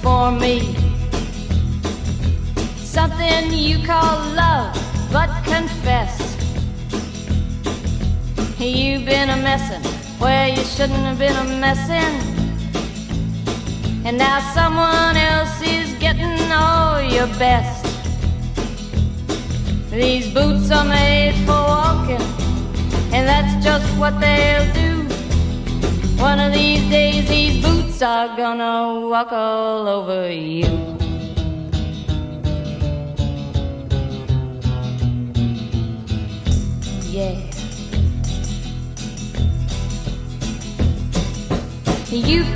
for me. Something you call love, but confess you've been a messin' where you shouldn't have been a messin', and now someone else is getting all your best. These boots are made for walking, and that's just what they'll do. One of these days these boots are gonna walk all over you. Yeah. You